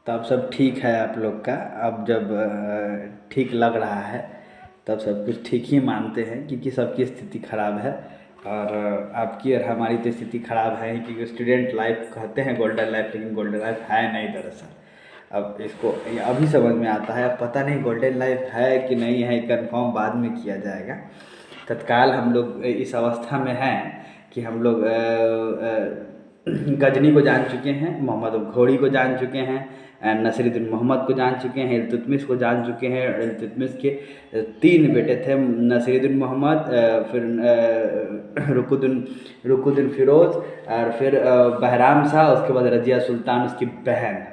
तो अब सब ठीक है आप लोग का। अब जब ठीक लग रहा है तब सब कुछ ठीक ही मानते हैं, क्योंकि सबकी स्थिति ख़राब है। और आपकी और हमारी तो स्थिति ख़राब है ही, क्योंकि स्टूडेंट लाइफ कहते हैं गोल्डन लाइफ, लेकिन गोल्डन लाइफ है नहीं दरअसल। अब इसको ये अभी समझ में आता है, अब पता नहीं गोल्डन लाइफ है कि नहीं है, कंफर्म बाद में किया जाएगा। तत्काल हम लोग इस अवस्था में हैं कि हम लोग गजनी को जान चुके हैं, मोहम्मद घोड़ी को जान चुके हैं, नसीरुद्दीन मोहम्मद को जान चुके हैं, इल्तुतमिश को जान चुके हैं। इल्तुतमिश के 3 बेटे थे, नसीरुद्दीन मोहम्मद, फिर रुकुद्दीन फ़िरोज़, और फिर बहराम शाह, उसके बाद रज़िया सुल्तान उसकी बहन,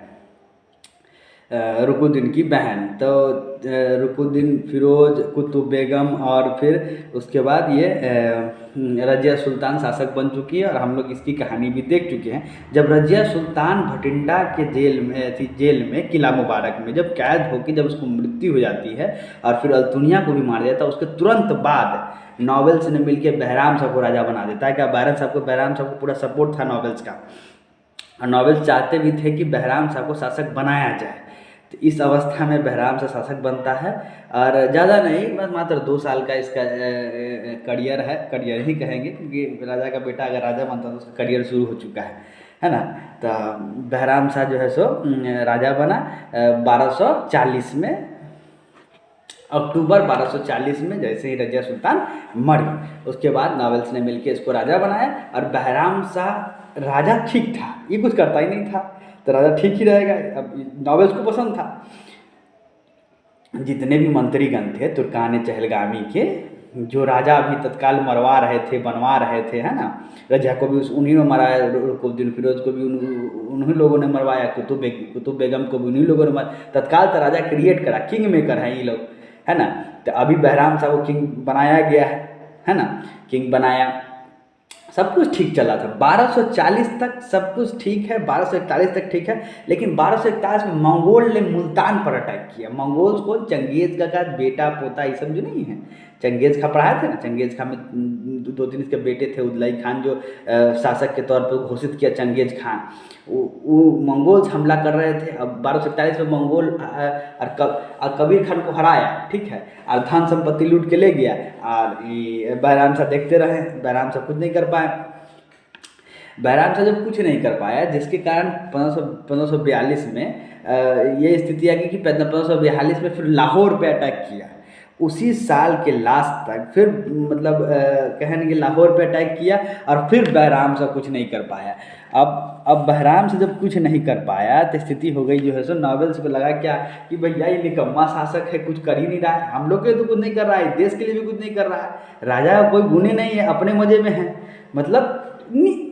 रुकुद्दीन की बहन। तो रुकुद्दीन फ़िरोज़, कुतुब बेगम, और फिर उसके बाद ये रज़िया सुल्तान शासक बन चुकी है। और हम लोग इसकी कहानी भी देख चुके हैं। जब रज़िया सुल्तान भटिंडा के जेल में किला मुबारक में जब कैद होकर जब उसको मृत्यु हो जाती है और फिर अल्तुनिया को भी मार दिया था, उसके तुरंत बाद नॉवेल्स ने मिलकर बहराम साहब को राजा बना देता है। क्या बहराम साहब को पूरा सपोर्ट था नॉवेल्स का, और नॉवेल्स चाहते भी थे कि बहराम साहब को शासक बनाया जाए। तो इस अवस्था में बहराम से शासक बनता है, और ज़्यादा नहीं, बस मात्र 2 साल का इसका करियर है, करियर ही कहेंगे, क्योंकि राजा का बेटा अगर राजा बनता तो उसका करियर शुरू हो चुका है ना। तो बहराम शाह जो है सो राजा बना 1240 में, अक्टूबर 1240 में, जैसे ही रज़िया सुल्तान मरी। उसके बाद नॉवेल्स ने मिलकर इसको राजा बनाया। और बहराम शाह राजा ठीक था, ये कुछ करता ही नहीं था, तो राजा ठीक ही रहेगा। अब नॉवेल्स को पसंद था। जितने भी मंत्रीगण थे तुर्कान चहलगामी के, जो राजा अभी तत्काल मरवा रहे थे, बनवा रहे थे, है ना, रज़िया को भी उन्हीं ने मराया, रुकुद्दीन फ़िरोज़ को भी उन्हीं लोगों ने मरवाया, कुतुब बेगम को भी उन्हीं लोगों ने मरवाया। तत्काल तो राजा क्रिएट करा, किंग मेकर हैं ये लोग, है ना। तो अभी बहराम साहब को किंग बनाया गया है ना, किंग बनाया, सब कुछ ठीक चला था। 1240 तक सब कुछ ठीक है, 1241 तक ठीक है। लेकिन 1241 में मंगोल ने मुल्तान पर अटैक किया। मंगोल्स को चंगेज़ का बेटा पोता ये सब जो नहीं है, चंगेज़ खा पढ़ाए थे ना, चंगेज़ खा में 2-3 इसके बेटे थे। उदलाई खान जो शासक के तौर पर घोषित किया चंगेज़ खान, वो मंगोल्स हमला कर रहे थे। अब 1241 में मंगोल और कबीर खान को हराया, ठीक है, और धन संपत्ति लूट के ले गया। और ये बहराम शाह देखते रहे, बहराम शाह कुछ नहीं कर पाए। बहराम शाह जब कुछ नहीं कर पाया, जिसके कारण 1542 में ये स्थिति आ गई कि 1542 में फिर लाहौर पे अटैक किया। उसी साल के लास्ट तक फिर मतलब कहेंगे लाहौर पे अटैक किया, और फिर बहराम शाह कुछ नहीं कर पाया। अब बहराम से जब कुछ नहीं कर पाया तो स्थिति हो गई जो है सो, नॉवेल्स को लगा क्या कि भैया ये निकम्मा शासक है, कुछ कर ही नहीं रहा है, हम लोग के लिए तो कुछ नहीं कर रहा है, देश के लिए भी कुछ नहीं कर रहा है, राजा कोई गुने नहीं है, अपने मजे में है, मतलब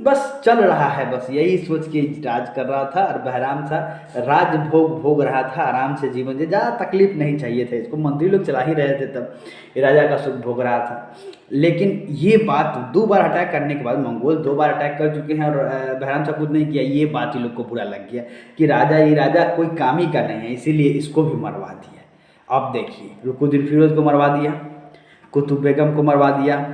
बस चल रहा है, बस यही सोच के राज कर रहा था। और बहराम शाह राज भोग रहा था आराम से, जीवन से ज़्यादा तकलीफ नहीं चाहिए थे इसको, मंत्री लोग चला ही रहे थे, तब ये राजा का सुख भोग रहा था। लेकिन ये बात 2 बार अटैक करने के बाद, मंगोल 2 बार अटैक कर चुके हैं और बहराम शाह कुछ नहीं किया, ये बात ये लोग को बुरा लग गया कि ये राजा कोई काम ही का नहीं है, इसीलिए इसको भी मरवा दिया। अब देखिए, रुकुद्दीन फ़िरोज़ को मरवा दिया, कुतुब बेगम को मरवा दिया,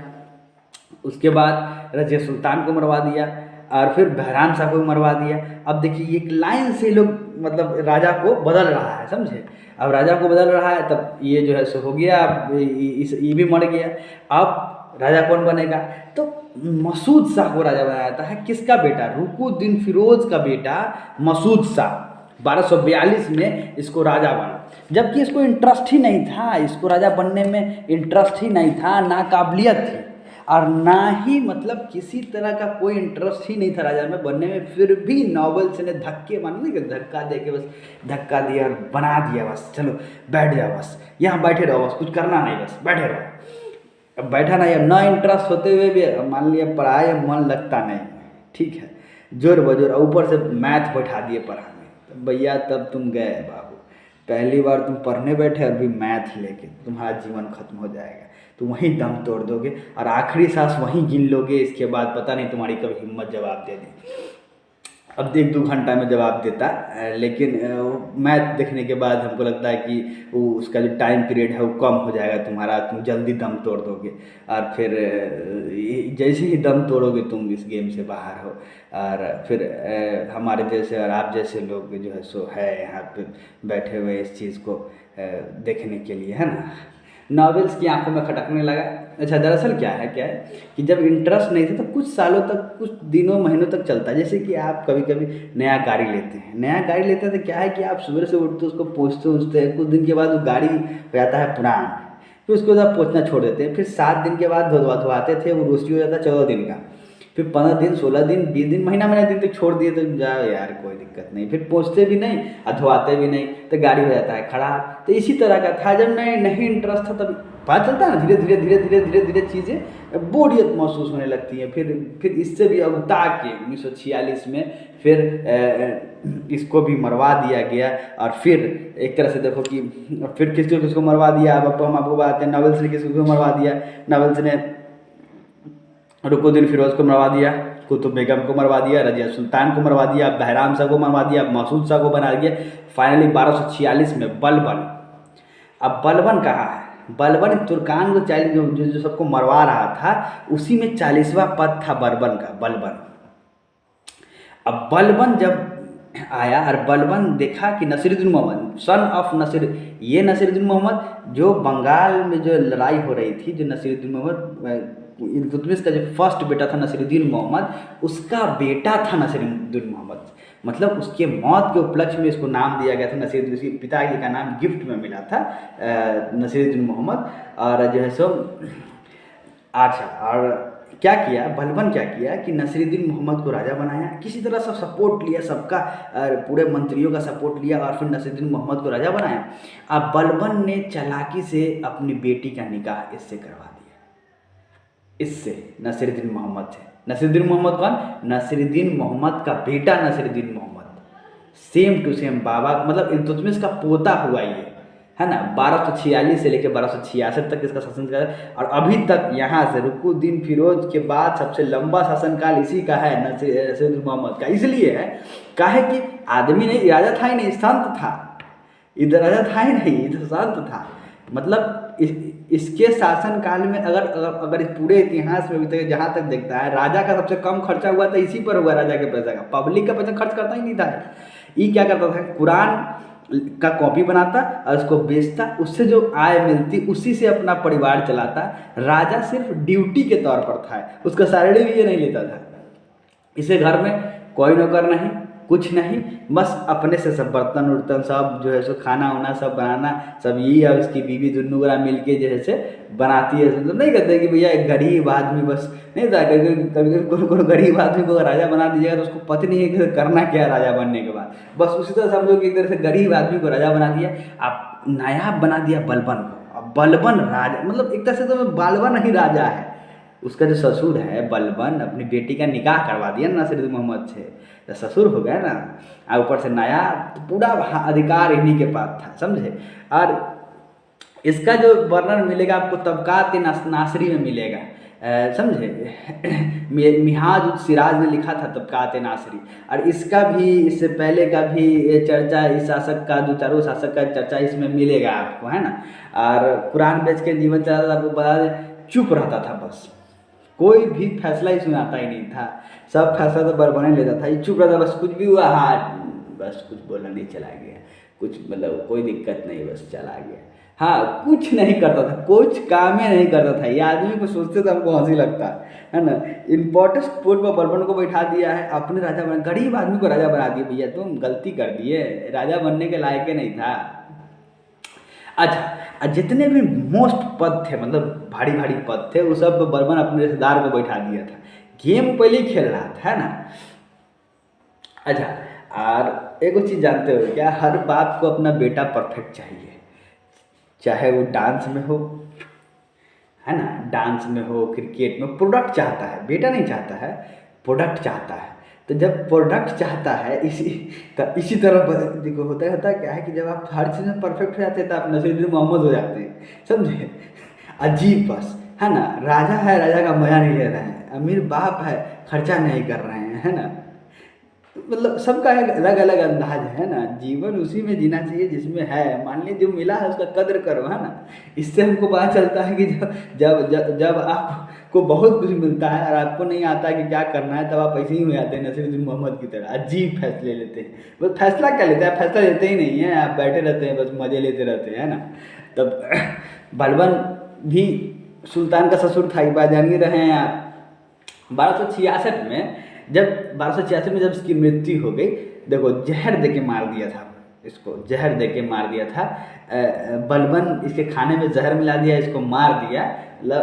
उसके बाद रज़िया सुल्तान को मरवा दिया, और फिर बहराम शाह को भी मरवा दिया। अब देखिए एक लाइन से लोग मतलब राजा को बदल रहा है, समझे। अब राजा को बदल रहा है, तब ये जो है सो हो गया, अब ये भी मर गया। अब राजा कौन बनेगा? तो मसूद शाह को राजा बनाया जाता है। किसका बेटा? रुकुद्दीन फ़िरोज़ का बेटा मसूद शाह 1242 में इसको राजा बना, जबकि इसको इंटरेस्ट ही नहीं था, इसको राजा बनने में इंटरेस्ट ही नहीं था, ना काबिलियत थी, और ना ही मतलब किसी तरह का कोई इंटरेस्ट ही नहीं था राजा में बनने में। फिर भी नॉवेल्स ने धक्के मारने के धक्का दे के बस धक्का दिया और बना दिया, बस चलो बैठ जाओ, बस यहाँ बैठे रहो, बस कुछ करना नहीं, बस बैठे रहो। अब बैठा नहीं, ना इंटरेस्ट होते हुए भी मान लिया पढ़ाई मन लगता नहीं, ठीक है, जोर बजोर, ऊपर से मैथ बैठा दिए पढ़ाने, तो भैया तब तुम गए बाबू, पहली बार तुम पढ़ने बैठे और भी मैथ लेके, तुम्हारा जीवन खत्म हो जाएगा, तुम वहीं दम तोड़ दोगे और आखिरी सांस वहीं गिन लोगे, इसके बाद पता नहीं तुम्हारी कभी हिम्मत जवाब दे दी। अब 1-2 घंटा में जवाब देता, लेकिन मैथ देखने के बाद हमको लगता है कि वो उसका जो टाइम पीरियड है वो कम हो जाएगा तुम्हारा, तुम जल्दी दम तोड़ दोगे। और फिर जैसे ही दम तोड़ोगे तुम इस गेम से बाहर हो। और फिर हमारे जैसे और आप जैसे लोग जो है सो है यहाँ पे बैठे हुए इस चीज़ को देखने के लिए, है ना। नॉवेल्स की आंखों में खटकने लगा। अच्छा, दरअसल क्या है कि जब इंटरेस्ट नहीं था तो कुछ सालों तक, कुछ दिनों महीनों तक चलता है। जैसे कि आप कभी कभी नया गाड़ी लेते हैं, तो क्या है कि आप सुबह से उठते उसको पोंछते हैं, कुछ दिन के बाद वो गाड़ी हो जाता है पुरान, फिर उसको जब पोंछना छोड़ देते हैं, फिर 7 दिन के बाद धोआते थे, वो रोस्टी हो जाता है 14 दिन का, फिर 15 दिन, 16 दिन, 20 दिन, महीना दिन तक छोड़ दिए तो जाओ यार कोई दिक्कत नहीं, फिर पोंछते भी नहीं और धोआते भी नहीं तो गाड़ी हो जाता है खराब। तो इसी तरह का था, जब नहीं इंटरेस्ट था तब पता चलता है ना, धीरे धीरे चीज़ें बोरियत महसूस होने लगती है। फिर इससे भी अगुता के 1946 में फिर इसको भी मरवा दिया गया। और फिर एक तरह से देखो कि फिर किसको मरवा दिया। अब हम आपको बताते हैं, नॉवेल्स ने किसको मरवा दिया। नॉवेल्स ने रुकुनुद्दीन फिरोज़ को मरवा दिया, कुतुब बेगम को मरवा दिया, रजिया सुल्तान को मरवा दिया, बहराम शाह को मरवा दिया, महसूद शाह को बना दिया। फाइनली 1246 में बलबन। अब बलबन कहाँ है? बलबन तुर्कान को जो सबको मरवा रहा था, उसी में 40वां पद था बलबन का, बलबन। अब बलबन जब आया और बलबन देखा कि नसीरुद्दीन मोहम्मद, सन ऑफ नसीर, ये नसीरुद्दीन मोहम्मद जो बंगाल में जो लड़ाई हो रही थी, जो नसीरुद्दीन मोहम्मद इल्तुतमिश का जो फर्स्ट बेटा था नसीरुद्दीन मोहम्मद, उसका बेटा था नसीरुद्दीन मोहम्मद। मतलब उसके मौत के उपलक्ष्य में इसको नाम दिया गया था नसीरुद्दीन, उसके पिताजी का नाम गिफ्ट में मिला था नसीरुद्दीन मोहम्मद। और जो है सो अच्छा, और क्या किया बलबन, क्या किया कि नसीरुद्दीन मोहम्मद को राजा बनाया, किसी तरह सब सपोर्ट लिया, सबका पूरे मंत्रियों का सपोर्ट लिया और फिर नसीरुद्दीन मोहम्मद को राजा बनाया। अब बलबन ने चालाकी से अपनी बेटी का निकाह इससे करवा दिया, इससे नसीरुद्दीन मोहम्मद से। नसीरुद्दीन मोहम्मद कौन? नसीरुद्दीन मोहम्मद का बेटा Nasiruddin Mohammad, same to same बाबा, मतलब इल्तुतमिश का पोता हुआ ये, है ना। 1246 से लेकर 1266 तक इसका शासन काल, और अभी तक यहाँ से रुकुनुद्दीन फिरोज के बाद सबसे लंबा शासनकाल इसी का है, नसीरुद्दीन मोहम्मद का। इसलिए है काहे कि आदमी नहीं, राजा था ही नहीं, संत था। इधर राजा था ही नहीं, इधर संत था। मतलब इसके शासनकाल में अगर इस पूरे इतिहास में अभी तक जहाँ तक देखता है, राजा का सबसे कम खर्चा हुआ था इसी पर हुआ, राजा के पैसा का। पब्लिक का पैसा खर्च करता ही नहीं था। ये क्या करता था, कुरान का कॉपी बनाता और उसको बेचता, उससे जो आय मिलती उसी से अपना परिवार चलाता। राजा सिर्फ ड्यूटी के तौर पर था, उसका सैलरी भी ये नहीं लेता था। इसे घर में कोई नौकर नहीं, कुछ नहीं, बस अपने से सब बर्तन उर्तन सब जो है सो खाना वाना सब बनाना सब यही, और उसकी बीवी दुनू गोरा मिल के जो है से बनाती है। तो नहीं कहते कि भैया एक गरीब आदमी बस नहीं था, कभी कभी कोई गरीब आदमी को राजा बना दीजिएगा तो उसको पता नहीं है कि करना क्या है राजा बनने के बाद। बस उसी तरह समझो कि एक तरह से गरीब आदमी को राजा बना दिया, आप नायाब बना दिया बलबन को। अब बलबन राजा, मतलब एक तरह से तो बलबन ही राजा है। उसका जो ससुर है बलबन, अपनी बेटी का निकाह करवा दिया नसीरुद्दीन मोहम्मद से, तो ससुर हो गया ना, और ऊपर से नया, तो पूरा अधिकार इन्हीं के पास था, समझे। और इसका जो वर्णन मिलेगा आपको तबकात नासरी में मिलेगा, समझे। मिहाज उस सिराज ने लिखा था तबकात नासरी। और इसका भी, इससे पहले का भी चर्चा, इस शासक का, जो चारों शासक का चर्चा इसमें मिलेगा आपको, है ना। और कुरान बेच के जीवन चलाता था, आपको बता दें, चुप रहता था, बस कोई भी फैसला ही सुनाता ही नहीं था, सब फैसला तो बलबन लेता था। ये चुप रहता, बस कुछ भी हुआ हाँ बस कुछ बोला नहीं, चला गया, कुछ मतलब कोई दिक्कत नहीं, बस चला गया। हाँ, कुछ नहीं करता था, कुछ काम ही नहीं करता था। ये आदमी को सोचते तो हमको हंसी लगता है ना। इंपॉर्टेंट पोस्ट पर बलबन को बैठा दिया है, अपने राजा बना, गरीब आदमी को राजा बना दिया। भैया तुम गलती कर दिए, राजा बनने के लायक नहीं था। अच्छा, जितने भी मोस्ट पद थे, मतलब भारी भारी पद थे, वो सब बलबन अपने रिश्तेदार को बैठा दिया था। गेम पहले ही खेल रहा था, है ना। अच्छा, और एक चीज़ जानते हो क्या, हर बाप को अपना बेटा परफेक्ट चाहिए, चाहे वो डांस में हो, है ना, डांस में हो, क्रिकेट में। प्रोडक्ट चाहता है, बेटा नहीं चाहता है, प्रोडक्ट चाहता है। तो जब प्रोडक्ट चाहता है, इसी तरह देखो होता क्या है कि जब आप हर चीज़ में परफेक्ट हो जाते हैं तो आप नसीरुद्दीन मोहम्मद हो जाते हैं, समझे। अजीब बस, है ना। राजा है, राजा का मजा नहीं ले रहे हैं, अमीर बाप है, खर्चा नहीं कर रहे हैं, है ना। मतलब सबका एक अलग अलग अंदाज है ना, जीवन उसी में जीना चाहिए जिसमें है। मान लीजिए जो मिला है उसका कद्र करो, है ना। इससे हमको पता चलता है कि जब आपको बहुत कुछ मिलता है और आपको नहीं आता कि क्या करना है, तब आप ऐसे ही हो जाते हैं नसीरुद्दीन मोहम्मद की तरह, अजीब फैसले लेते हैं। बस फैसला क्या लेते हैं, फैसला लेते ही नहीं है, आप बैठे रहते हैं, बस मज़े लेते रहते हैं, है ना। तब बलबन भी सुल्तान का ससुर था, एक बात जान ही रहे हैं आप। 1266 में जब इसकी मृत्यु हो गई, देखो जहर दे के मार दिया था इसको, जहर दे के मार दिया था। बलबन इसके खाने में जहर मिला दिया, इसको मार दिया,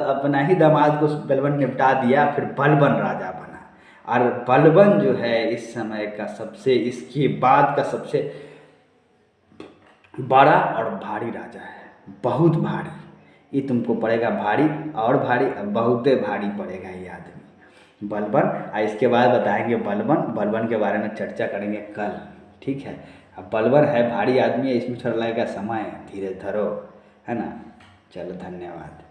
अपना ही दामाद को बलबन निपटा दिया, फिर बलबन राजा बना। और बलबन जो है इस समय का सबसे, इसके बाद का सबसे बड़ा और भारी राजा है, बहुत भारी। ये तुमको पड़ेगा भारी, और भारी, बहुत भारी पड़ेगा ये आदमी बलबन। और इसके बाद बताएंगे बलबन के बारे में चर्चा करेंगे कल, ठीक है। अब बलबन है, भारी आदमी है, इसमें थोड़ा लगेगा समय, धीरे धरो, है ना। चलो धन्यवाद।